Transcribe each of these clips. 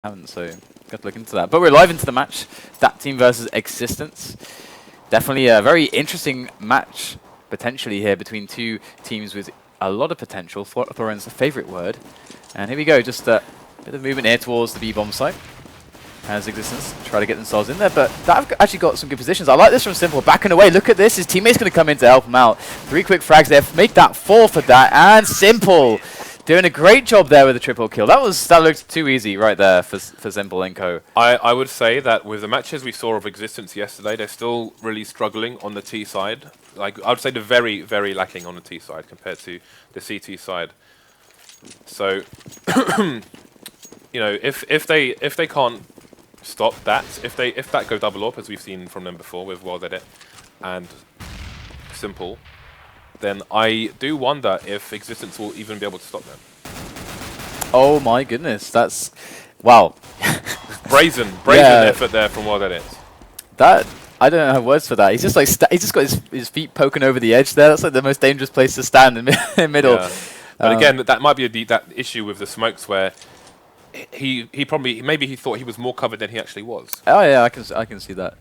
haven't, so got to look into that. But we're live into the match. dAt team versus x6tence. Definitely a very interesting match potentially here between two teams with a lot of potential. Thorin's favourite word. And here we go, just a bit of movement here towards the B-bomb site. As x6tence try to get themselves in there, but dAt actually got some good positions. I like this from Simple, backing away. Look at this, his teammate's going to come in to help him out. 3 quick frags there, make that 4 for dAt, and Simple doing a great job there with the triple kill. That looked too easy right there for Simple and co. I would say that with the matches we saw of x6tence yesterday, they're still really struggling on the T side. Like I would say they're very, very lacking on the T side compared to the CT side. So, you know, if they can't stop that, if that go double up as we've seen from them before with dAt and Simple, then I do wonder if x6tence will even be able to stop them. Oh my goodness, that's wow. brazen effort there from dAt. That I don't have words for that. He's just like he's just got his feet poking over the edge there. That's like the most dangerous place to stand in the middle. Yeah. But again, that might be that issue with the smokes where he probably maybe he thought he was more covered than he actually was. Oh yeah, I can see that.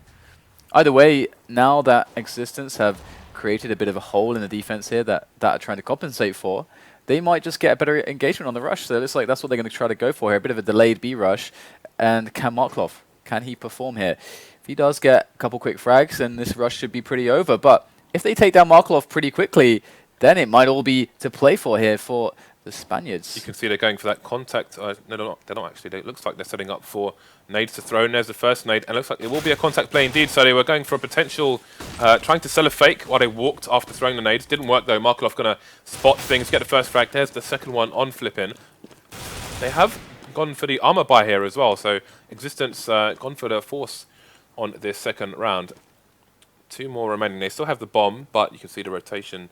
Either way, now that x6tence have created a bit of a hole in the defense here that are trying to compensate for, they might just get a better engagement on the rush. So it looks like that's what they're going to try to go for here. A bit of a delayed B rush. And can Marklov, can he perform here? If he does get a couple quick frags, then this rush should be pretty over. But if they take down Marklov pretty quickly, then it might all be to play for here for the Spaniards. You can see they're going for that contact. No, they're not actually. It looks like they're setting up for nades to throw. And there's the first nade. And it looks like it will be a contact play indeed. So they were going for a potential, trying to sell a fake while they walked after throwing the nades. Didn't work though. Marklov going to spot things, get the first frag. There's the second one on flipping. They have gone for the armor buy here as well. So x6tence gone for the force on this second round. 2 more remaining. They still have the bomb, but you can see the rotation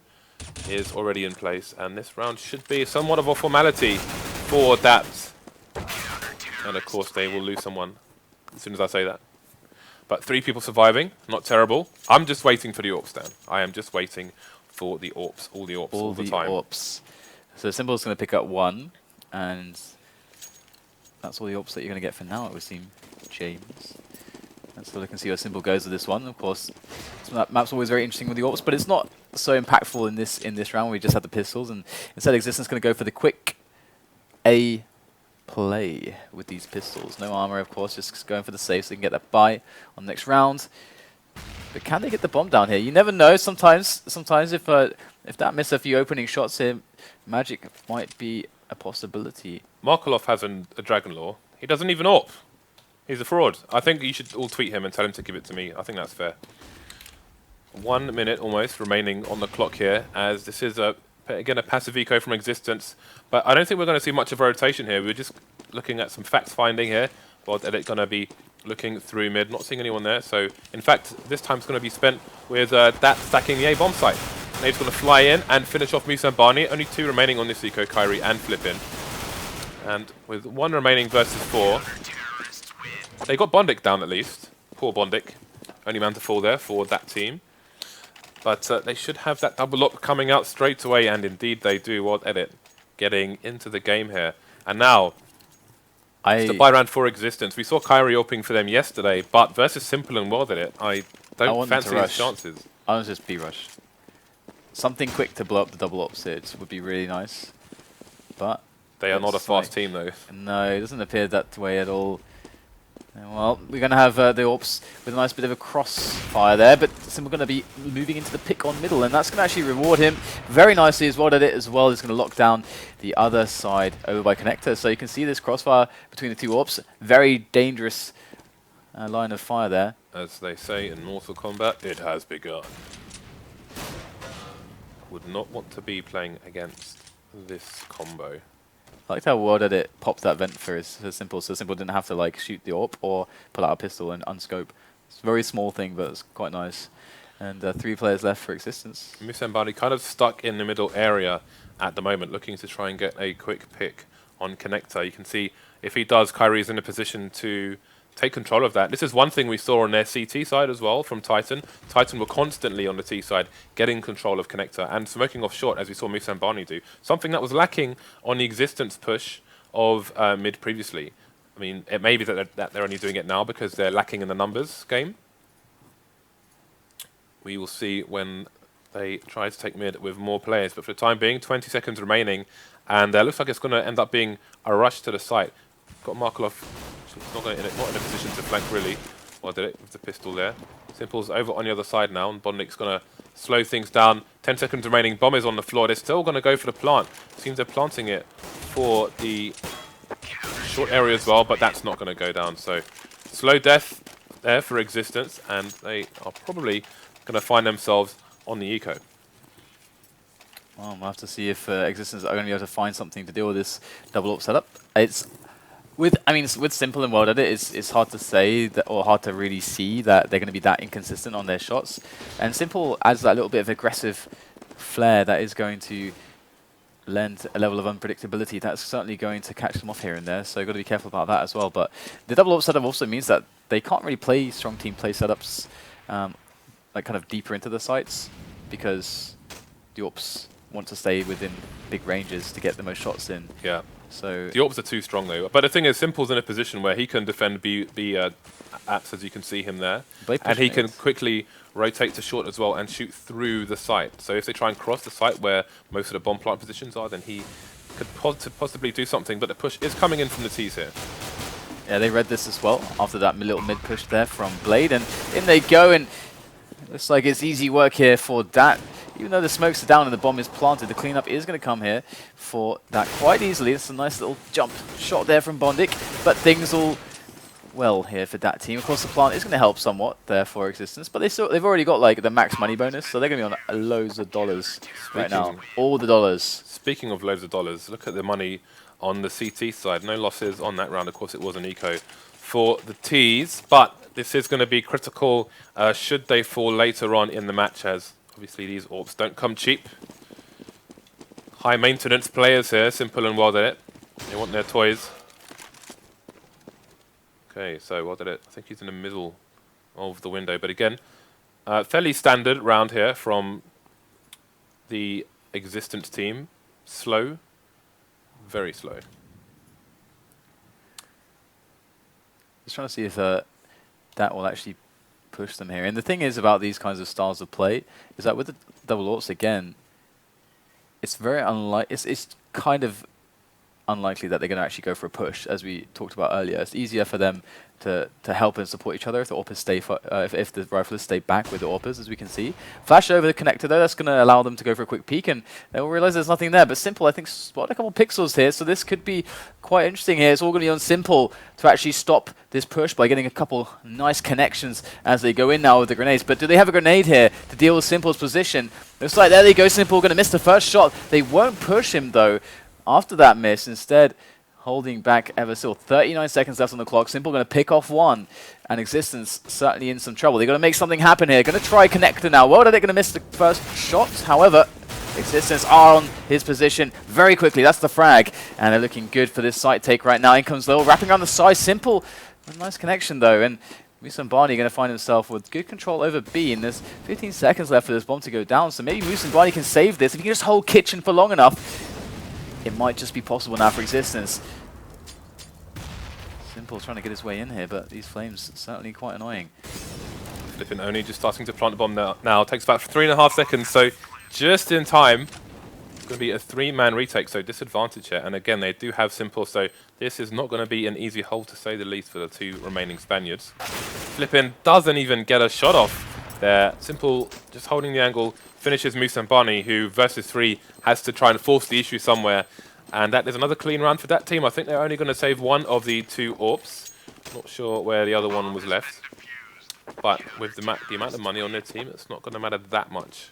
is already in place, and this round should be somewhat of a formality for dAt. And of course they will lose someone as soon as I say that. But 3 people surviving, not terrible. I'm just waiting for the AWPs, Dan. I am just waiting for the AWPs, all the AWPs, all the time. AWPs. So Simple's going to pick up 1, and that's all the AWPs that you're going to get for now, it would seem, James. And so we can see where Simple goes with this one. Of course, that map's always very interesting with the AWPs, but it's not so impactful in this round. We just had the pistols, and instead x6tence going to go for the quick A play with these pistols. No armor, of course, just going for the safe so they can get that buy on the next round. But can they get the bomb down here? You never know. Sometimes if that miss a few opening shots here, magic might be a possibility. Markelov has a Dragon Law. He doesn't even AWP. He's a fraud. I think you should all tweet him and tell him to give it to me. I think that's fair. 1 minute almost remaining on the clock here, as this is again a passive eco from x6tence. But I don't think we're going to see much of a rotation here. We're just looking at some fact finding here. dAt going to be looking through mid, not seeing anyone there. So in fact, this time's going to be spent with dAt stacking the A bomb site. Nade's going to fly in and finish off Musambani. Only 2 remaining on this eco, Kyrie and Flippin. And with 1 remaining versus 4. They got Bondik down at least. Poor Bondik. Only man to fall there for that team. But they should have that double up coming out straight away, and indeed they do. dAt getting into the game here. And now, it's the buy round for x6tence. We saw Kyrie opening for them yesterday, but versus Simple and dAt, I don't fancy his chances. I want to just B-rush. Something quick to blow up the double ops here would be really nice. But they are not a fast team, though. No, it doesn't appear that way at all. Well, we're going to have the AWPs with a nice bit of a crossfire there, but Simple going to be moving into the pick on middle, and that's going to actually reward him very nicely as dAt as well. He's going to lock down the other side over by Connector. So you can see this crossfire between the 2 AWPs. Very dangerous line of fire there. As they say in Mortal Kombat, it has begun. Would not want to be playing against this combo. I liked how dAt popped that vent for Simple, so Simple didn't have to like shoot the AWP or pull out a pistol and unscope. It's a very small thing, but it's quite nice. And 3 players left for x6tence. Musambani kind of stuck in the middle area at the moment, looking to try and get a quick pick on Connector. You can see if he does, Kyrie's in a position to take control of that. This is one thing we saw on their CT side as well from Titan. Titan were constantly on the T side getting control of Connector and smoking off short, as we saw Musambani do. Something that was lacking on the x6tence push of mid previously. I mean, it may be that they're only doing it now because they're lacking in the numbers game. We will see when they try to take mid with more players. But for the time being, 20 seconds remaining. And looks like it's going to end up being a rush to the site. Got Markelov not in a position to flank really. Well, did it with the pistol there. Simple's over on the other side now, and Bondik's going to slow things down. 10 seconds remaining. Bomb is on the floor. They're still going to go for the plant. Seems they're planting it for the short area as well, but that's not going to go down. So slow death there for Existence, and they are probably going to find themselves on the eco. Well, we'll have to see if Existence are going to be able to find something to deal with this double AWP setup. It's with Simple and World Edit, it's hard to say that, or hard to really see that they're going to be that inconsistent on their shots. And Simple adds that little bit of aggressive flair that is going to lend a level of unpredictability that's certainly going to catch them off here and there. So you've got to be careful about that as well. But the double AWP setup also means that they can't really play strong team play setups like kind of deeper into the sites, because the AWPs want to stay within big ranges to get the most shots in. Yeah. So the AWPs are too strong though. But the thing is, Simple's in a position where he can defend B apps, as you can see him there, and he can quickly rotate to short as well and shoot through the site. So if they try and cross the site where most of the bomb plant positions are, then he could possibly do something. But the push is coming in from the T's here. Yeah, they read this as well after that little mid push there from Blade, and in they go, and it looks like it's easy work here for dAt. Even though the smokes are down and the bomb is planted, the cleanup is going to come here for dAt quite easily. It's a nice little jump shot there from Bondik, but things all well here for dAt team. Of course, the plant is going to help somewhat there for Existence, but they've already got like the max money bonus, so they're going to be on loads of dollars right now. All the dollars. Speaking of loads of dollars, look at the money on the CT side. No losses on that round. Of course, it was an eco for the T's, but this is going to be critical should they fall later on in the match, as obviously these AWPs don't come cheap. High maintenance players here, Simple and World Edit. They want their toys. Okay, so World Edit, I think he's in the middle of the window, but again, fairly standard round here from the Existence team. Slow, very slow. Just trying to see if that will actually push them here. And the thing is about these kinds of styles of play is that with the double AWPs again, it's very it's kind of unlikely that they're going to actually go for a push, as we talked about earlier. It's easier for them to help and support each other if the AWPers stay if the riflers stay back with the AWPers, as we can see. Flash over the connector though, that's going to allow them to go for a quick peek, and they'll realize there's nothing there. But Simple, I think, spotted a couple pixels here, so this could be quite interesting here. It's all going to be on Simple to actually stop this push by getting a couple nice connections as they go in now with the grenades. But do they have a grenade here to deal with Simple's position? Looks like there they go, Simple going to miss the first shot. They won't push him though after that miss, instead holding back ever still. 39 seconds left on the clock. Simple going to pick off one, and Existence certainly in some trouble. They're going to make something happen here. Going to try connector now. Well, they're going to miss the first shot. However, Existence are on his position very quickly. That's the frag, and they're looking good for this site take right now. In comes Lil, wrapping around the side. Simple, a nice connection though, and Moose and Barney going to find himself with good control over B, and there's 15 seconds left for this bomb to go down, so maybe Moose and Barney can save this. If you can just hold Kitchen for long enough, it might just be possible now for Existence. Simple trying to get his way in here, but these flames certainly quite annoying. Flippin' only just starting to plant the bomb now. Takes about 3.5 seconds, so just in time. It's going to be a 3-man retake, so disadvantage here. And again, they do have Simple, so this is not going to be an easy hold, to say the least, for the two remaining Spaniards. Flippin' doesn't even get a shot off there. Simple just holding the angle, finishes Moose and Barney, who versus 3 has to try and force the issue somewhere. And that is another clean round for that team. I think they're only going to save one of the two AWPs. Not sure where the other one was left. But with the amount of money on their team, it's not going to matter that much.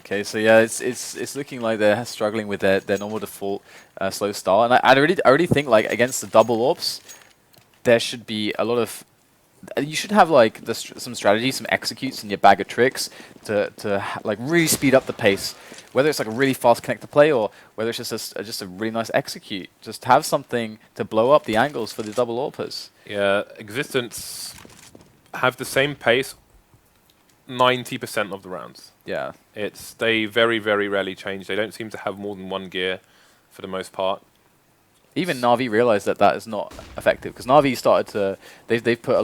Okay, so yeah, it's looking like they're struggling with their normal default slow start. And I really think, like, against the double AWPs, there should be a lot of... You should have like some strategy, some executes in your bag of tricks to like really speed up the pace. Whether it's like a really fast connector play or whether it's just a really nice execute. Just have something to blow up the angles for the double AWPers. Yeah, Existence have the same pace 90% of the rounds. Yeah, they very, very rarely change. They don't seem to have more than one gear for the most part. Even Na'Vi realized that that is not effective because Na'Vi started to they've put a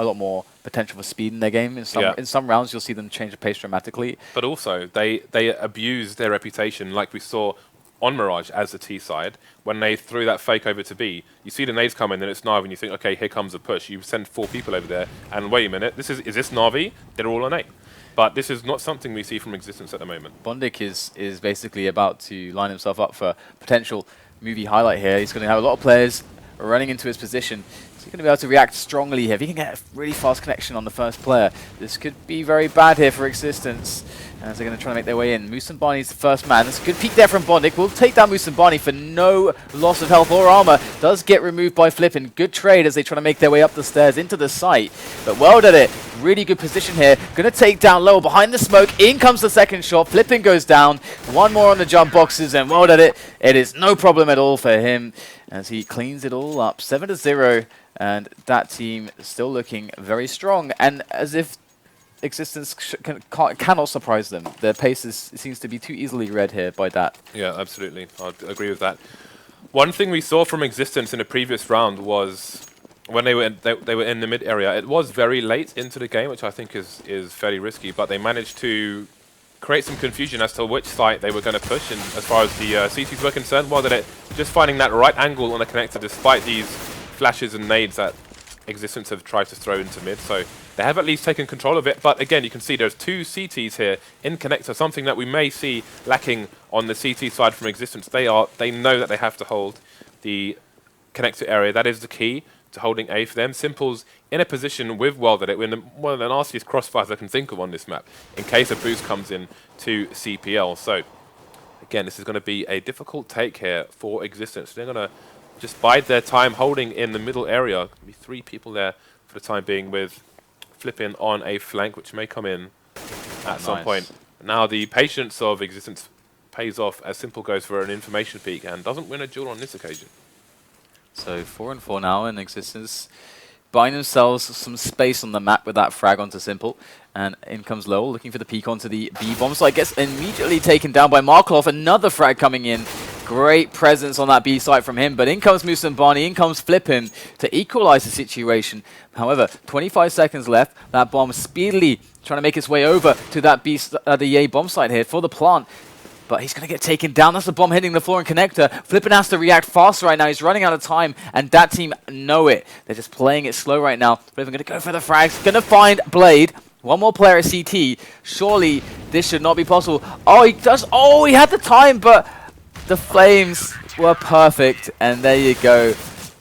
lot more potential for speed in their game. In some rounds, you'll see them change the pace dramatically. But also, they abuse their reputation, like we saw on Mirage as the T side when they threw that fake over to B. You see the nades come in, and it's Na'Vi, and you think, okay, here comes a push. You send 4 people over there, and wait a minute, is this Na'Vi? They're all on A. But this is not something we see from Existence at the moment. Bondik is basically about to line himself up for potential movie highlight here. He's going to have a lot of players running into his position. He's going to be able to react strongly here. If he can get a really fast connection on the first player, this could be very bad here for Existence. As they're going to try to make their way in. Musambani's the first man. That's a good peek there from Bondik. We'll take down Musambani for no loss of health or armor. Does get removed by Flippin. Good trade as they try to make their way up the stairs into the site. But well did it. Really good position here. Going to take down Lowell behind the smoke. In comes the second shot. Flippin goes down. One more on the jump boxes and well did it. It is no problem at all for him as he cleans it all up. 7-0 and that team still looking very strong and as if Existence cannot surprise them. Their pace seems to be too easily read here by dAt. Yeah, absolutely. I'd agree with that. One thing we saw from Existence in a previous round was when they were in the mid area. It was very late into the game, which I think is fairly risky, but they managed to create some confusion as to which site they were going to push. And as far as the CTs were concerned, well, that just finding that right angle on the connector, despite these flashes and nades that Existence have tried to throw into mid. So they have at least taken control of it, but again, you can see there's 2 CTs here in connector, something that we may see lacking on the CT side from Existence. They know that they have to hold the connector area. That is the key to holding A for them. Simple's in a position with Welded It, one of the nastiest crossfires I can think of on this map, in case a boost comes in to CPL. So again, this is going to be a difficult take here for Existence. They're going to just bide their time holding in the middle area. There'll be 3 people there for the time being with Flippin on a flank, which may come in at some point. Now the patience of Existence pays off as Simple goes for an information peak and doesn't win a duel on this occasion. So 4-4 now in Existence. Buying themselves some space on the map with that frag onto Simple. And in comes Lowell looking for the peek onto the B bomb. So I guess immediately taken down by Markov. Another frag coming in. Great presence on that B site from him, but in comes Musambani, in comes Flippin to equalize the situation. However, 25 seconds left. That bomb speedily trying to make its way over to that the A bomb site here for the plant. But he's going to get taken down. That's the bomb hitting the floor and connector. Flippin has to react fast right now. He's running out of time, and that team know it. They're just playing it slow right now. Flippin going to go for the frags. Going to find Blade. One more player at CT. Surely this should not be possible. Oh, he does. Oh, he had the time, but the flames were perfect, and there you go.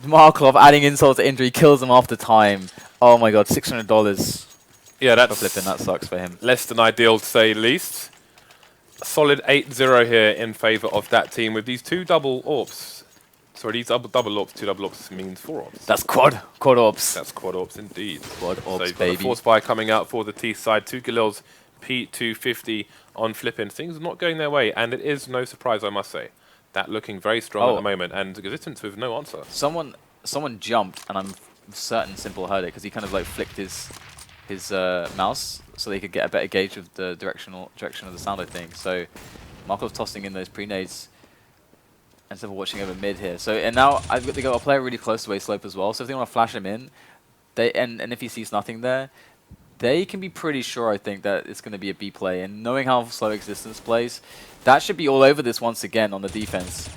Markov adding insult to injury kills him after time. Oh my god, $600. Yeah, that's Flipping. That sucks for him. Less than ideal to say the least. A solid 8-0 here in favor of that team with these 2 double AWPs. Sorry, these double AWPs, 2 double AWPs means 4 AWPs. That's quad AWPs. That's quad AWPs indeed. Quad AWPs, so you've baby. got a force buy coming out for the T side. 2 Galils, P250 on Flippin. Things are not going their way, and it is no surprise, I must say. That looking very strong at the moment, and Existence with no answer. Someone jumped, and I'm certain Simple heard it because he kind of like flicked his mouse so they could get a better gauge of the direction of the sound, I think. So Markov tossing in those pre-nades and Simple watching over mid here. So and now they got a player really close to A slope as well. So if they want to flash him in, and if he sees nothing there, they can be pretty sure, I think, that it's going to be a B play. And knowing how slow Existence plays, that should be all over this once again on the defense.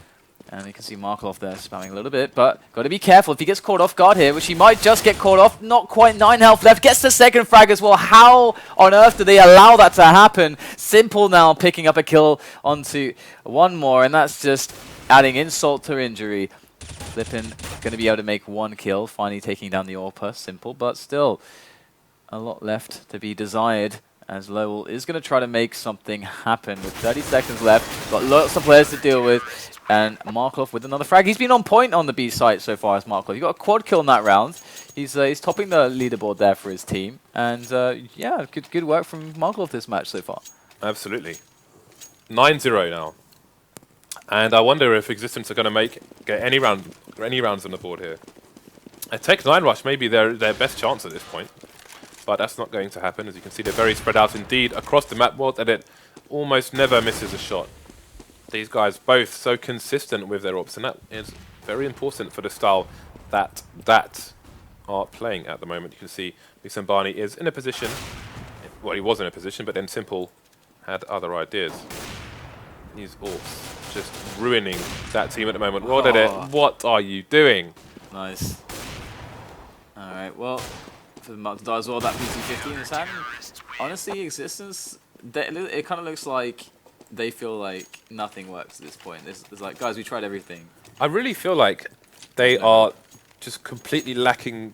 And you can see Markov there spamming a little bit, but got to be careful if he gets caught off guard here, which he might just get caught off. Not quite 9 health left. Gets the second frag as well. How on earth do they allow that to happen? Simple now picking up a kill onto one more, and that's just adding insult to injury. Flippin going to be able to make 1 kill, finally taking down the AWP. Simple, but still a lot left to be desired, as Lowell is going to try to make something happen with 30 seconds left. Got lots of players to deal with. And Markov with another frag. He's been on point on the B site so far as Markov. He got a quad kill in that round. He's topping the leaderboard there for his team. And yeah, good work from Markov this match so far. Absolutely. 9-0 now. And I wonder if Existence are going to get any rounds on the board here. A Tech 9 rush may be their best chance at this point. But that's not going to happen. As you can see, they're very spread out indeed across the map board, and it almost never misses a shot. These guys both so consistent with their AWPs, and that is very important for the style that dAt are playing at the moment. You can see Misambani is in a position, well, he was in a position, but then Simple had other ideas. These orcs just ruining that team at the moment. What are you doing? Nice. Alright, well, for the Mark as well, that PC-15 in his hand. Honestly, Existence, it kind of looks like they feel like nothing works at this point. It's like, guys, we tried everything. I really feel like they are just completely lacking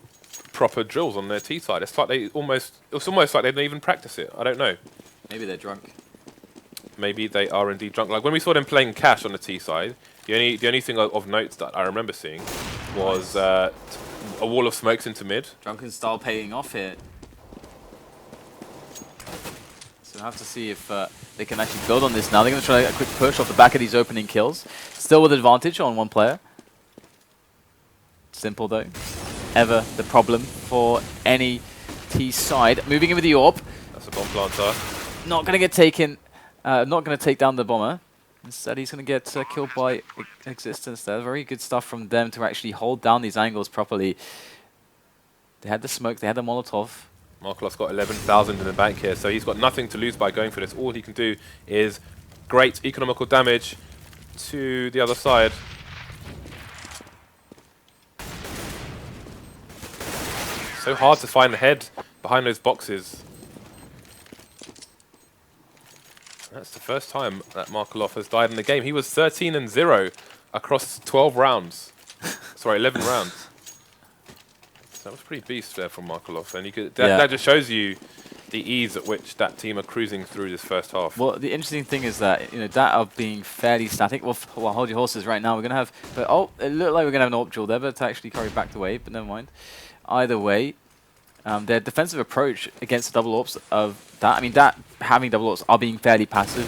proper drills on their T side. It's like it's almost like they don't even practice it. I don't know. Maybe they're drunk. Maybe they are indeed drunk. Like when we saw them playing Cash on the T side, the only thing of note that I remember seeing was a wall of smokes into mid. Drunken style paying off here. So we'll have to see if they can actually build on this now. They're going to try a quick push off the back of these opening kills. Still with advantage on one player. Simple though. Ever the problem for any T side. Moving in with the AWP. That's a bomb planter. Not going to get taken. Not going to take down the bomber. Instead, he's going to get killed by Existence there. Very good stuff from them to actually hold down these angles properly. They had the smoke, they had the Molotov. Markelov's got 11,000 in the bank here, so he's got nothing to lose by going for this. All he can do is great economical damage to the other side. So hard to find the head behind those boxes. That's the first time that Markelov has died in the game. He was 13-0 across 12 rounds. Sorry, 11 rounds. So that was pretty beast there from Markelov. And you could, that just shows you the ease at which that team are cruising through this first half. Well, the interesting thing is that, you know, dAt are being fairly static. Well, hold your horses right now. We're going to have... But, oh, it looked like we're going to have an AWP drill there, but to actually carry back the way, but never mind. Either way, their defensive approach against the double AWPs of dAt, I mean, dAt having double AWPs are being fairly passive,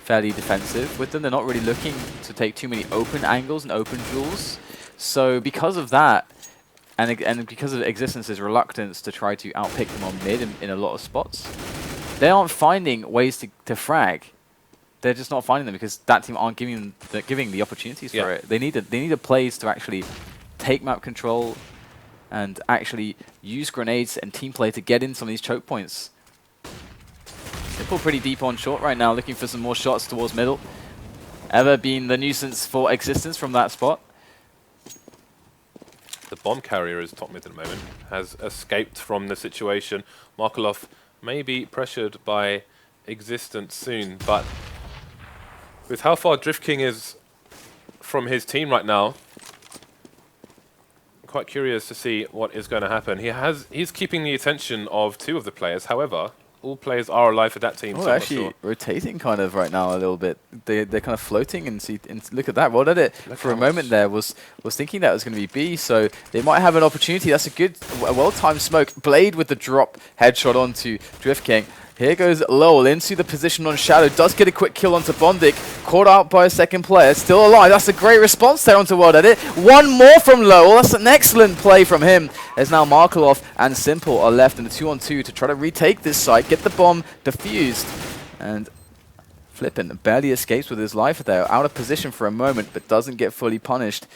fairly defensive with them. They're not really looking to take too many open angles and open duels. So because of that, and because of Existence's reluctance to try to outpick them on mid in a lot of spots, they aren't finding ways to frag. They're just not finding them because that team aren't giving the opportunities for it. They need a plays to actually take map control and actually use grenades and team play to get in some of these choke points. Simple pretty deep on short right now, looking for some more shots towards middle. Ever been the nuisance for Existence from that spot. The bomb carrier is top mid at the moment, has escaped from the situation. Markelov may be pressured by Existence soon, but with how far Drift King is from his team right now, quite curious to see what is going to happen. He's keeping the attention of two of the players. However, all players are alive for that team. Oh, so actually rotating kind of right now a little bit. They're kind of floating and look at that. Well, did it for a moment there was thinking that was going to be B. So they might have an opportunity. That's a well-timed smoke. Blade with the drop headshot onto Drift King. Here goes Lowell into the position on Shadow. Does get a quick kill onto Bondic. Caught out by a second player. Still alive. That's a great response there onto World Edit. One more from Lowell. That's an excellent play from him. There's now Markelov and Simple are left in the 2-on-2 to try to retake this site. Get the bomb defused. And Flippin barely escapes with his life there. Out of position for a moment, but doesn't get fully punished.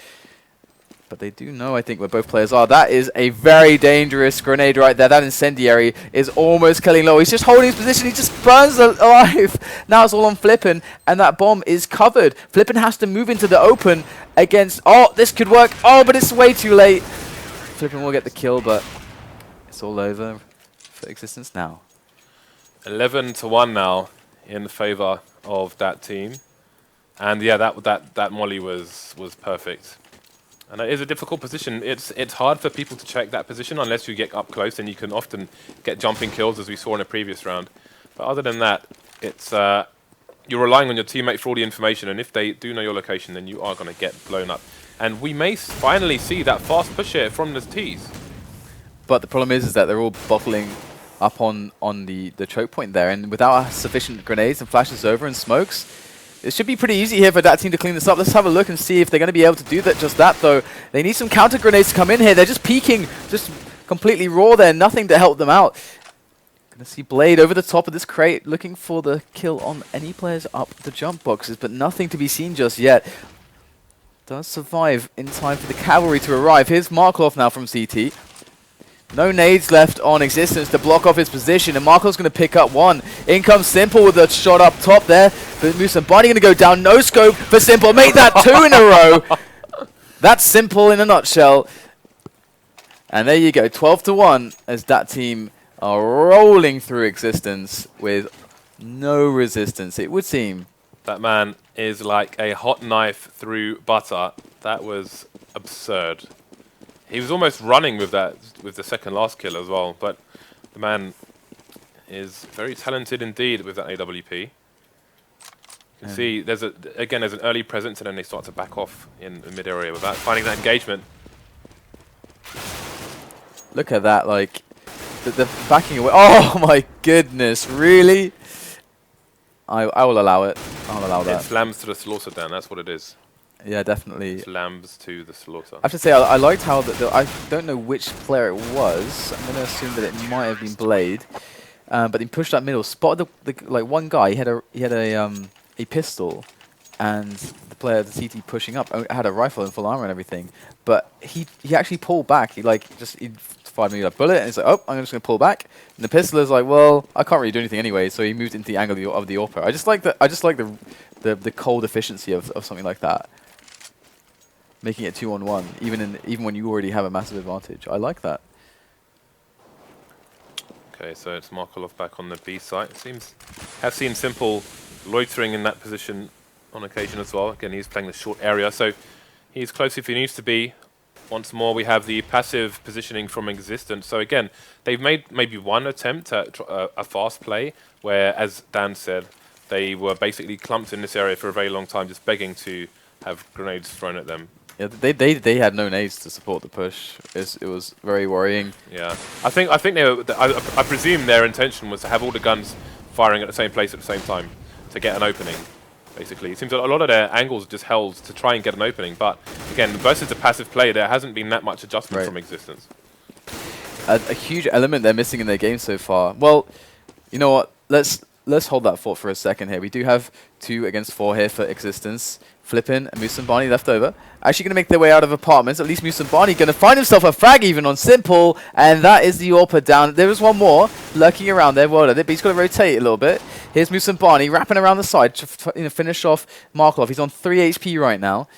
But they do know, I think, where both players are. That is a very dangerous grenade right there. That incendiary is almost killing Low. He's just holding his position. He just burns alive. Now it's all on Flippin, and that bomb is covered. Flippin has to move into the open against... Oh, this could work. Oh, but it's way too late. Flippin will get the kill, but it's all over for Existence now. 11-1 now in favor of that team. And yeah, that molly was perfect. And it is a difficult position. It's hard for people to check that position unless you get up close, and you can often get jumping kills, as we saw in a previous round. But other than that, it's you're relying on your teammate for all the information, and if they do know your location, then you are going to get blown up. And we may finally see that fast push here from the T's. But the problem is that they're all bottling up on the choke point there, and without sufficient grenades and flashes over and smokes, it should be pretty easy here for that team to clean this up. Let's have a look and see if they're going to be able to do that. Just that, though. They need some counter grenades to come in here. They're just peeking, just completely raw there. Nothing to help them out. Going to see Blade over the top of this crate, looking for the kill on any players up the jump boxes, but nothing to be seen just yet. does survive in time for the cavalry to arrive. Here's Markov now from CT. No nades left on Existence to block off his position, and Markov's going to pick up one. In comes Simple with a shot up top there, but Moose and Bunny going to go down. No scope for Simple. Make that 2 in a row. That's Simple in a nutshell. And there you go, 12-1 as that team are rolling through Existence with no resistance, it would seem. That man is like a hot knife through butter. That was absurd. He was almost running with that, with the second last kill as well, but the man is very talented indeed with that AWP. You can see there's there's an early presence, and then they start to back off in the mid area without finding that engagement. Look at that, like the backing away. Oh my goodness, really? I will allow it. I'll allow that. It slams to the slaughter, Dan. That's what it is. Yeah, definitely. Slams to the slaughter. I have to say, I liked how I don't know which player it was. I'm going to assume that it might have been Blade, but he pushed that middle, spotted like one guy. He had a pistol, and the player, the CT pushing up, had a rifle and full armor and everything. But he actually pulled back. He fired me a bullet, and he's like, oh, I'm just going to pull back. And the pistol is like, well, I can't really do anything anyway. So he moved into the angle of the AWP. I just like the cold efficiency of something like that. Making it 2-on-1, even when you already have a massive advantage. I like that. Okay, so it's Markolov back on the B site. Have seen Simple loitering in that position on occasion as well. Again, he's playing the short area, so he's close if he needs to be. Once more, we have the passive positioning from Existence. So again, they've made maybe one attempt at a fast play, where, as Dan said, they were basically clumped in this area for a very long time, just begging to have grenades thrown at them. Yeah, they had no nades to support the push. It was very worrying. Yeah, I think I presume their intention was to have all the guns firing at the same place at the same time to get an opening. Basically, it seems that a lot of their angles are just held to try and get an opening. But again, versus the passive play, there hasn't been that much adjustment from Existence. A huge element they're missing in their game so far. Well, you know what? Let's hold that thought for a second here. We do have 2 against 4 here for Existence. Flippin and Moose and Barney left over. Actually going to make their way out of apartments. At least Moose and Barney going to find himself a frag even on Simple. And that is the AWP down. There is one more lurking around there. Well done it, but he's got to rotate a little bit. Here's Moose and Barney wrapping around the side to finish off Markov. He's on 3 HP right now.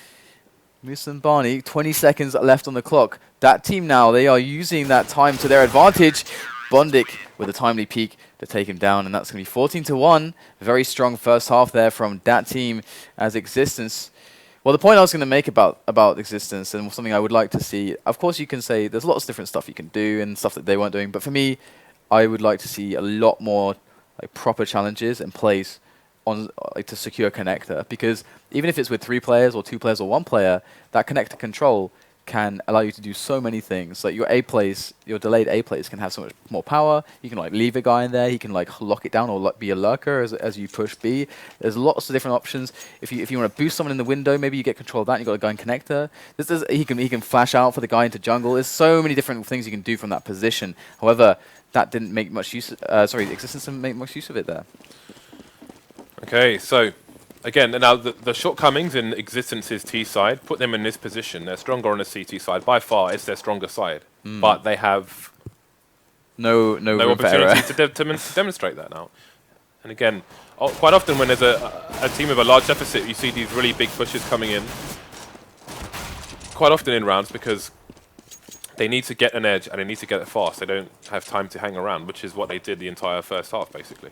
Moose and Barney, 20 seconds left on the clock. That team now, they are using that time to their advantage. Bondik with a timely peek to take him down, and that's going to be 14-1. Very strong first half there from that team as Existence. Well, the point I was going to make about Existence and something I would like to see, of course you can say there's lots of different stuff you can do and stuff that they weren't doing, but for me, I would like to see a lot more proper challenges and plays on to secure connector, because even if it's with 3 players or 2 players or 1 player, that connector control can allow you to do so many things. Like your A plays, your delayed A plays can have so much more power. You can leave a guy in there. He can lock it down or be a lurker as you push B. There's lots of different options. If you want to boost someone in the window, maybe you get control of that. And you got a guy in connector. He can flash out for the guy into jungle. There's so many different things you can do from that position. However, that didn't make much use. Existence didn't make much use of it there. Okay, so again, now the shortcomings in Existence's T side put them in this position. They're stronger on the CT side. By far, it's their stronger side. But they have no opportunity to demonstrate that now. And again, quite often when there's a team with a large deficit, you see these really big pushes coming in. Quite often in rounds, because they need to get an edge and they need to get it fast. They don't have time to hang around, which is what they did the entire first half, basically.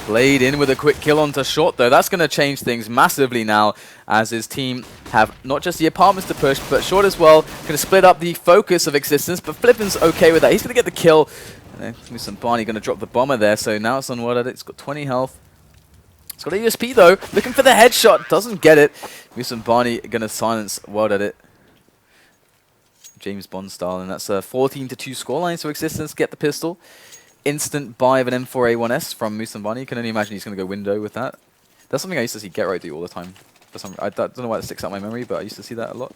Blade in with a quick kill onto Short, though. That's going to change things massively now, as his team have not just the apartments to push, but Short as well. Going to split up the focus of Existence, but Flippin's okay with that. He's going to get the kill. And then Moose and Barney going to drop the bomber there, so now it's on what at it? It's got 20 health. It's got a USP, though. Looking for the headshot. Doesn't get it. Moose and Barney going to silence World Edit. James Bond style, and that's a 14-2 scoreline, so Existence get the pistol. Instant buy of an M4A1S from Moose and Barney. You can only imagine he's going to go window with that. That's something I used to see Get Right do all the time. I don't know why it sticks out in my memory, but I used to see that a lot.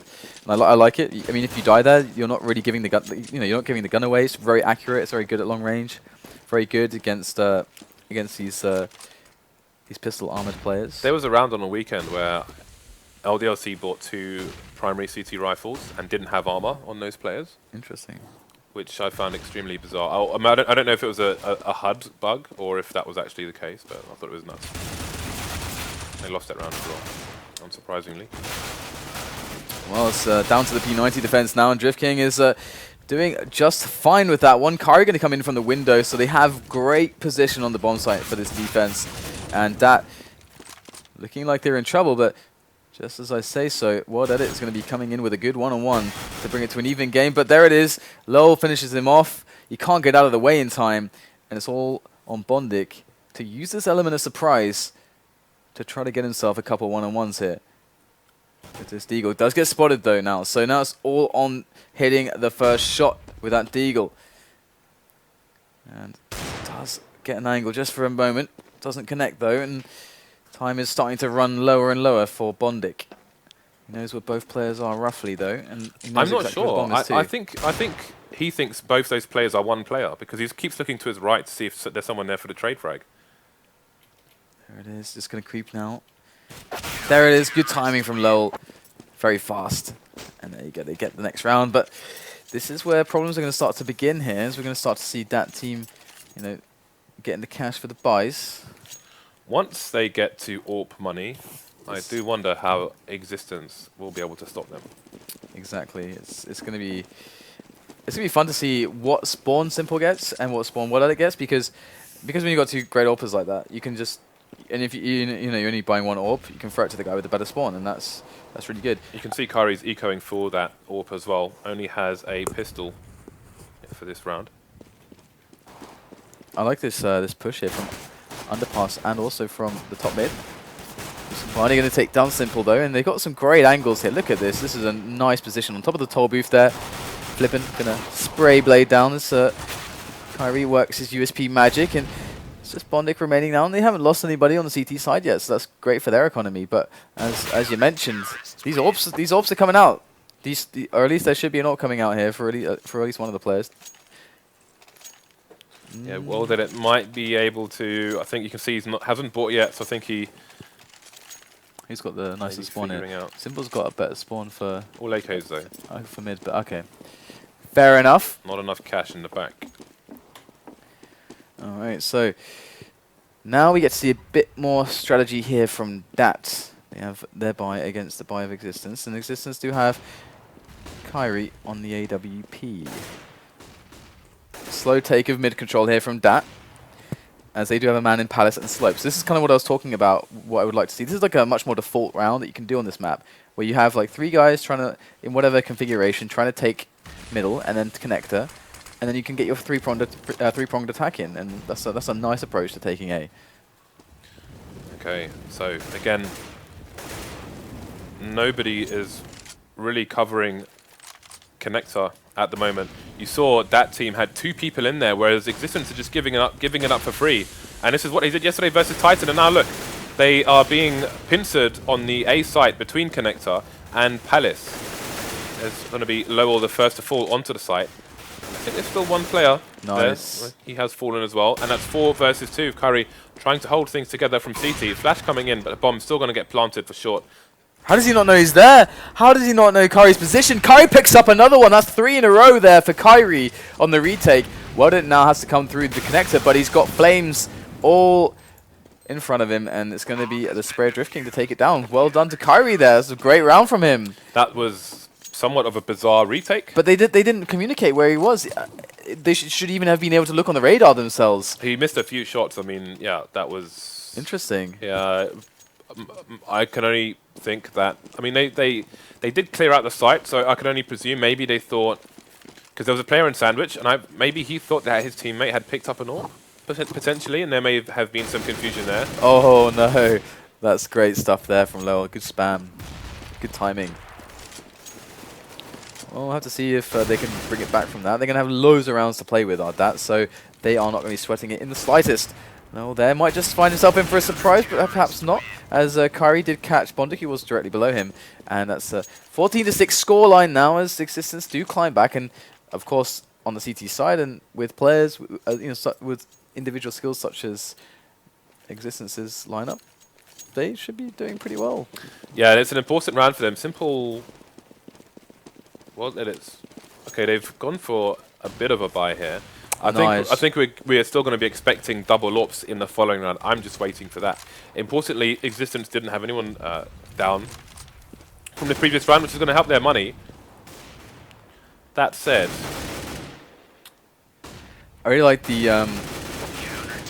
And I like it. I mean, if you die there, you're not really giving the gun. You're not giving the gun away. It's very accurate. It's very good at long range. Very good against these pistol armored players. There was a round on a weekend where LDLC bought 2 primary CT rifles and didn't have armor on those players, Interesting. which I found extremely bizarre. I don't know if it was a HUD bug or if that was actually the case, but I thought it was nuts. They lost that round as well, unsurprisingly. Well, it's down to the P90 defense now, and Drift King is doing just fine with that one. Kari going to come in from the window, so they have great position on the bomb site for this defense. And that looking like they're in trouble, but just as I say so, dAt is going to be coming in with a good one-on-one to bring it to an even game. But there it is. Lowell finishes him off. He can't get out of the way in time, and it's all on Bondik to use this element of surprise to try to get himself a couple one-on-ones here. But this Deagle does get spotted though now, so now it's all on hitting the first shot with that Deagle. And does get an angle just for a moment. Doesn't connect though, and time is starting to run lower and lower for Bondik. He knows where both players are roughly though, and he knows I'm not exactly where the sure. bomb is too. I think he thinks both those players are one player because he keeps looking to his right to see if there's someone there for the trade frag. There it is, just going to creep now. There it is, good timing from Lowell. Very fast. And there you go, they get the next round. But this is where problems are going to start to begin here, as we're going to start to see that team, you know, getting the cash for the buys. Once they get to AWP money, I do wonder how Existence will be able to stop them. Exactly. It's going to be fun to see what spawn Simple gets and what spawn dAt gets, because when you got 2 great AWPers like that, you can just, and if you know you're only buying 1 AWP, you can throw it to the guy with the better spawn, and that's really good. You can see Kari's ecoing for that AWP as well. Only has a pistol for this round. I like this this push here from underpass and also from the top mid. Finally going to take down Simple though, and they've got some great angles here. Look at this. This is a nice position on top of the toll booth there. Flippin' gonna spray blade down as Kyrie works his USP magic, and it's just Bondik remaining now, and they haven't lost anybody on the CT side yet, so that's great for their economy. But as you mentioned, these AWPs are coming out. Or at least there should be an AWP coming out here for at least one of the players. Yeah, well, that it might be able to. I think you can see hasn't bought yet, so I think He's got the nicest spawn figuring here. out. Simple's got a better spawn for All AKs though. for mid, but okay, fair enough. Not enough cash in the back. All right, so now we get to see a bit more strategy here from dAt. They have their buy against the buy of Existence, and Existence do have Kyrie on the AWP. Slow take of mid control here from dAt, as they do have a man in Palace and Slopes. This is kind of what I was talking about, what I would like to see. This is like a much more default round that you can do on this map, where you have like 3 guys trying to, in whatever configuration, trying to take middle and then connector, and then you can get your three-pronged attack in, and that's a nice approach to taking A. Okay, so again, nobody is really covering connector at the moment. You saw that team had 2 people in there, whereas Existence are just giving it up for free. And this is what they did yesterday versus Titan, and now look, they are being pincered on the A site between connector and Palace. There's going to be Lowell the first to fall onto the site. I think there's still 1 player. Nice. There. He has fallen as well, and that's 4 versus 2. Curry trying to hold things together from CT. Flash coming in, but the bomb's still going to get planted for short. How does he not know he's there? How does he not know Kyrie's position? Kyrie picks up another one. That's 3 in a row there for Kyrie on the retake. dAt now has to come through the connector, but he's got flames all in front of him, and it's going to be the spray of Drift King to take it down. Well done to Kyrie there. That's a great round from him. That was somewhat of a bizarre retake. But they didn't communicate where he was. They should even have been able to look on the radar themselves. He missed a few shots. I mean, yeah, that was interesting. Yeah, I can only think that. I mean, they did clear out the site, so I can only presume maybe they thought, because there was a player in Sandwich, and maybe he thought that his teammate had picked up an AWP potentially, and there may have been some confusion there. Oh no, that's great stuff there from Lowell. Good spam, good timing. Well, we'll have to see if they can bring it back from that. They're going to have loads of rounds to play with, dAt, so they are not going to be sweating it in the slightest. No, there might just find himself in for a surprise, but perhaps not, as Kyrie did catch Bondik. He was directly below him, and that's a 14-6 scoreline now as Existence do climb back, and of course on the CT side, and with players with individual skills such as Existence's lineup, they should be doing pretty well. Yeah, it's an important round for them. Simple. Well, it is. Okay, they've gone for a bit of a buy here. I think we are still going to be expecting double AWPs in the following round. I'm just waiting for that. Importantly, Existence didn't have anyone down from the previous round, which is going to help their money. That said, I really like the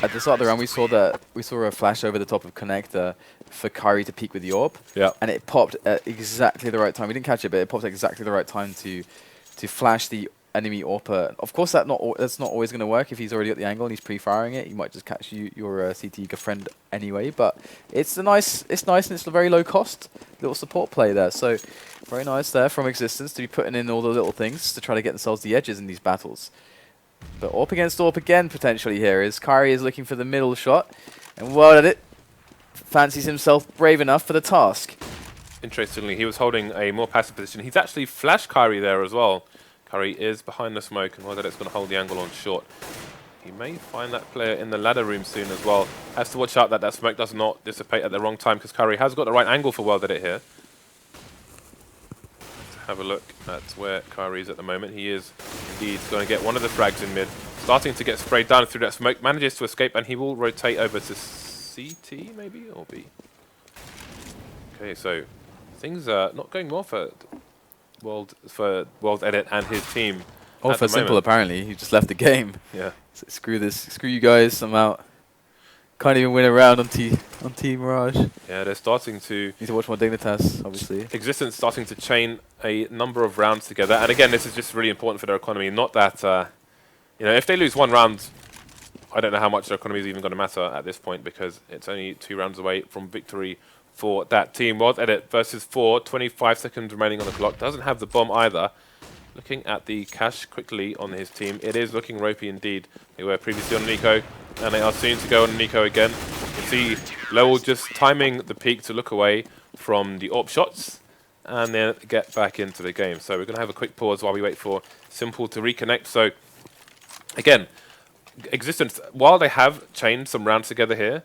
at the start of the round we saw a flash over the top of connector for Kari to peek with the AWP. yeah, And it popped at exactly the right time. We didn't catch it, but it popped at exactly the right time to flash the enemy AWPer. Of course, that's not always going to work if he's already at the angle and he's pre-firing it. He might just catch your CT friend anyway. But it's nice and it's a very low cost little support play there. So very nice there from Existence to be putting in all the little things to try to get themselves the edges in these battles. But AWP against AWP again potentially here is Kari is looking for the middle shot, and well at it. Fancies himself brave enough for the task. interestingly, he was holding a more passive position. He's actually flashed Kari there as well. Kari is behind the smoke, and whether it's going to hold the angle on short. He may find that player in the ladder room soon as well. Has to watch out that that smoke does not dissipate at the wrong time, because Kari has got the right angle for well at it here. Let's have a look at where Kari is at the moment. He is indeed going to get one of the frags in mid. Starting to get sprayed down through that smoke. Manages to escape, and he will rotate over to CT maybe, or B. Okay, so things are not going well for World Edit and his team. Oh, for Simple apparently, he just left the game. Yeah. So screw this, screw you guys. I'm out. Can't even win a round on Team Mirage. Yeah, they're starting to... Need to watch more dAt, obviously. Existence starting to chain a number of rounds together. And again, this is just really important for their economy. Not that, you know, if they lose one round, I don't know how much their economy is even going to matter at this point, because it's only 2 rounds away from victory for that team. World Edit versus 4, 25 seconds remaining on the clock. Doesn't have the bomb either. Looking at the cash quickly on his team, it is looking ropey indeed. They were previously on Nico, and they are soon to go on Nico again. You can see Lowell just timing the peak to look away from the AWP shots, and then get back into the game. So we're going to have a quick pause while we wait for Simple to reconnect. So again, Existence, while they have chained some rounds together here,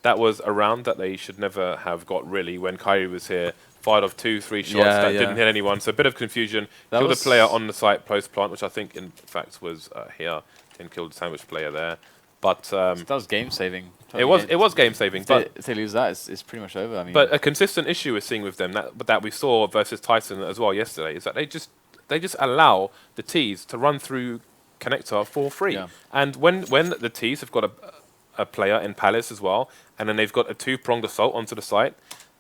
that was a round that they should never have got really when Kyrie was here. Fired off 2-3 shots that didn't hit anyone, so a bit of confusion. Killed a player on the site post-plant, which I think in fact was here. Didn't kill the sandwich player there. But that was game saving. It was game saving. But if they lose that, it's pretty much over. I mean, but a consistent issue we're seeing with them that we saw versus Tyson as well yesterday is that they just allow the T's to run through connector for free. Yeah. And when the T's have got a player in Palace as well, and then they've got a 2-pronged assault onto the site,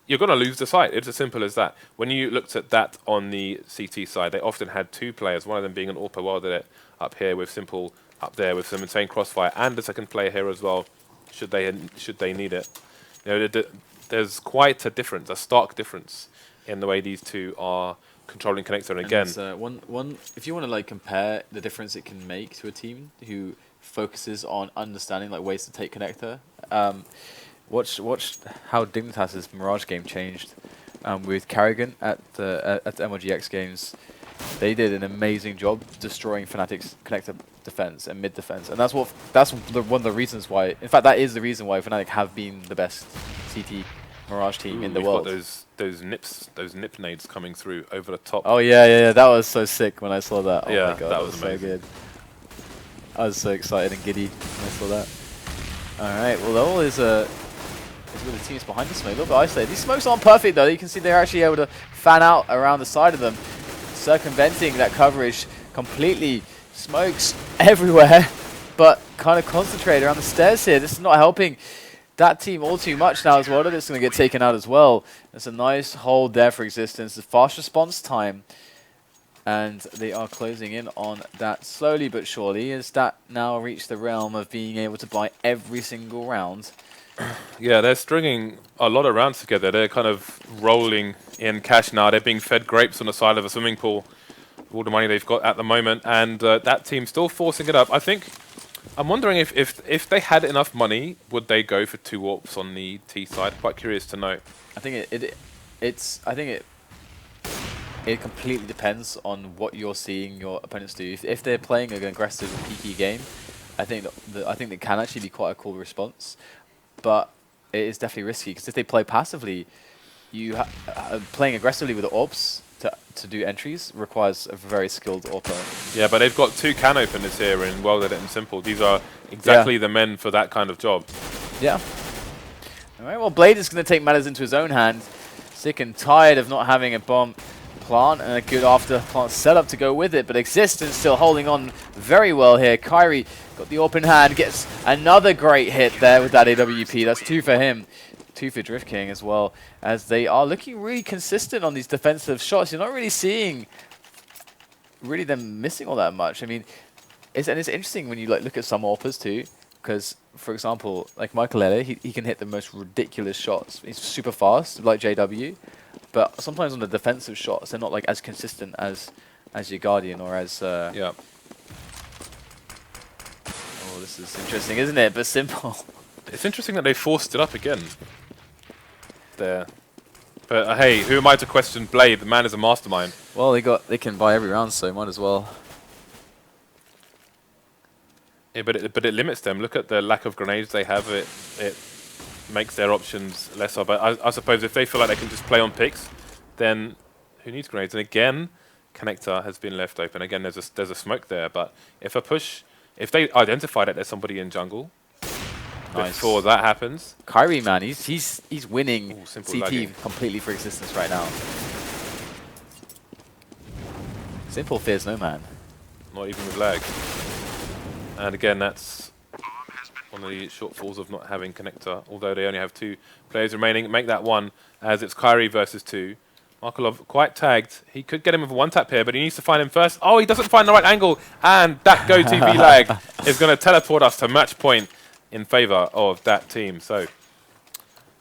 you're going to lose the site. It's as simple as that. When you looked at that on the CT side, they often had 2 players, one of them being an AWPer World Edit up here with Simple up there with some insane crossfire, and the second player here as well, should they need it. You know, there's quite a difference, a stark difference in the way these two are controlling connector. And again, if you want to like compare the difference it can make to a team who focuses on understanding like ways to take connector, watch how dAt's Mirage game changed with Carrigan at the MLGX games. They did an amazing job destroying Fnatic's connector defense and mid defense, and that's one of the reasons why. In fact, that is the reason why Fnatic have been the best CT Mirage team in the world. Got those nip nades coming through over the top. Oh yeah, that was so sick when I saw that. Oh yeah, my god, that was amazing. So good. I was so excited and giddy when I saw that. All right, well, Lowell is with the teams behind the smoke, a little bit isolated. These smokes aren't perfect though. You can see they're actually able to fan out around the side of them, circumventing that coverage completely. Smokes everywhere, but kind of concentrated around the stairs here. This is not helping that team all too much now as well. It's going to get taken out as well. There's a nice hold there for Existence. The fast response time, and they are closing in on that slowly but surely. As that now reached the realm of being able to buy every single round. Yeah, they're stringing a lot of rounds together. They're kind of rolling in cash now. They're being fed grapes on the side of a swimming pool. All the money they've got at the moment, and that team still forcing it up. I'm wondering if they had enough money, would they go for 2 AWPs on the T side? Quite curious to know. I think it completely depends on what you're seeing your opponents do. If they're playing an aggressive, peaky game, I think that can actually be quite a cool response. But it is definitely risky, because if they play passively, you playing aggressively with the AWPs to do entries requires a very skilled AWPer. Yeah, but they've got 2 can openers here in Well Did It and Simple. These are exactly the men for that kind of job. Yeah. All right, well, Blade is going to take matters into his own hands. Sick and tired of not having a bomb plant and a good after plant setup to go with it, but x6tence still holding on very well here. Kyrie got the open hand, gets another great hit there with that AWP. That's 2 for him. 2 for Drift King as well, as they are looking really consistent on these defensive shots. You're not really seeing them missing all that much. I mean, it's interesting when you look at some AWPers too, because for example, like Michael Ele, he can hit the most ridiculous shots. He's super fast, like JW, but sometimes on the defensive shots, they're not like as consistent as your Guardian or as yeah. Oh, this is interesting, isn't it? But Simple. It's interesting that they forced it up again. There. But hey, who am I to question Blade? The man is a mastermind. Well, they can buy every round, so might as well. Yeah, but it limits them. Look at the lack of grenades they have. It makes their options lesser. But I suppose if they feel like they can just play on picks, then who needs grenades? And again, Connector has been left open. Again, there's a smoke there. But if they identify that there's somebody in jungle, before that happens. Kyrie, man, he's winning CT lagging. completely for x6tence right now. Simple fears no man. Not even with lag. And again, that's one of the shortfalls of not having Connector, although they only have 2 players remaining. Make that 1, as it's Kyrie versus 2. Markelov quite tagged. He could get him with a 1-tap here, but he needs to find him first. Oh, he doesn't find the right angle, and that go-to lag is going to teleport us to match point in favor of that team. So,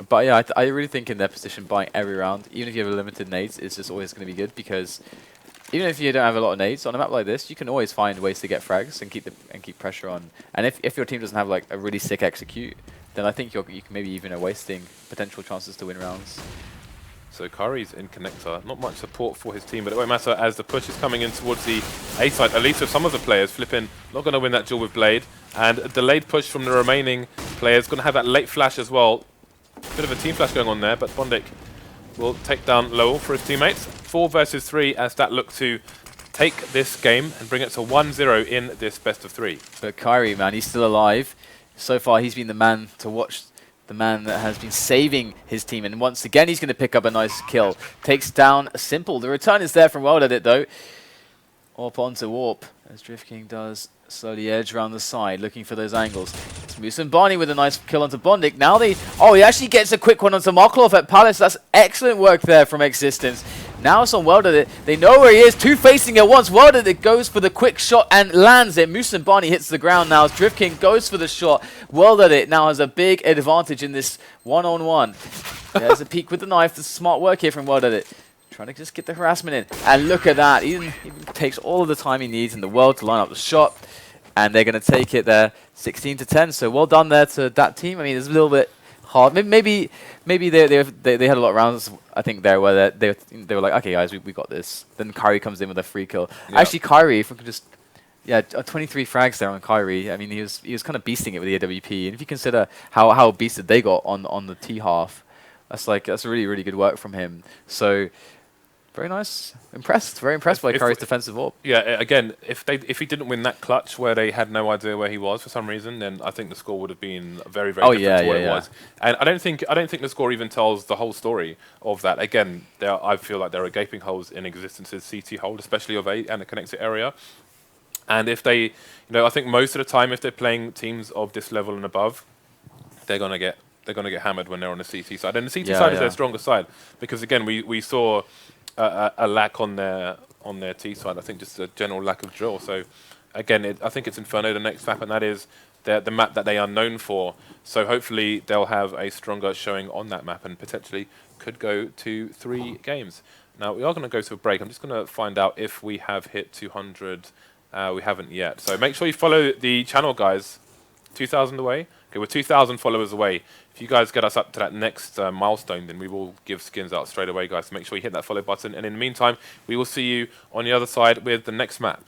but yeah, I really think in their position, buying every round, even if you have a limited nades, is just always going to be good, because even if you don't have a lot of nades on a map like this, you can always find ways to get frags and keep pressure on. And if your team doesn't have like a really sick execute, then I think you can maybe even are wasting potential chances to win rounds. So Kyrie's in Connector, not much support for his team, but it won't matter as the push is coming in towards the A side. At least with some of the players flipping, not going to win that duel with Blade. And a delayed push from the remaining players, going to have that late flash as well. Bit of a team flash going on there, but Bondik will take down Lowell for his teammates. 4 versus 3 as that look to take this game and bring it to 1-0 in this best of 3. But Kyrie, man, he's still alive. So far, he's been the man to watch, the man that has been saving his team. And once again, he's going to pick up a nice kill. Takes down Simple. The return is there from Well Did It, though. Warp onto Warp, as Drift King does slowly edge around the side, looking for those angles. It's Moose and Barney with a nice kill onto Bondik. Now he actually gets a quick one onto Markelov at Palace. That's excellent work there from x6tence. Now it's on Well Did It. They know where he is. 2 facing at once. Well Did It goes for the quick shot and lands it. Moose and Barney hits the ground now as Drift King goes for the shot. Well Did It now has a big advantage in this one-on-one. There's a peek with the knife. That's smart work here from Well Did It. Trying to just get the harassment in. And look at that. He takes all of the time he needs in the world to line up the shot. And they're going to take it there 16-10. So well done there to that team. I mean, it's a little bit hard. Maybe they had a lot of rounds, I think, there where they were like, okay, guys, we got this. Then Kyrie comes in with a free kill. Yeah. Actually, Kyrie, if we could just... Yeah, 23 frags there on Kyrie. I mean, he was kind of beasting it with the AWP. And if you consider how beasted they got on the T half, that's really, really good work from him. So... Very nice. Impressed. Very impressed by Kyrie's defensive AWP. Yeah, again, if he didn't win that clutch where they had no idea where he was for some reason, then I think the score would have been very, very different to what it was. And I don't think the score even tells the whole story of that. Again, I feel like there are gaping holes in x6tence's CT hold, especially of A and the connected area. And if they, I think most of the time if they're playing teams of this level and above, they're gonna get hammered when they're on the CT side. And the CT side is their stronger side because again we saw a lack on their T side. I think just a general lack of drill. So again, I think it's Inferno the next map, and that is the map that they are known for. So hopefully they'll have a stronger showing on that map and potentially could go to 3 games. Now we are going to go to a break. I'm just going to find out if we have hit 200. We haven't yet. So make sure you follow the channel, guys. 2,000 away. Okay, we're 2,000 followers away. If you guys get us up to that next milestone, then we will give skins out straight away, guys. So make sure you hit that follow button. And in the meantime, we will see you on the other side with the next map.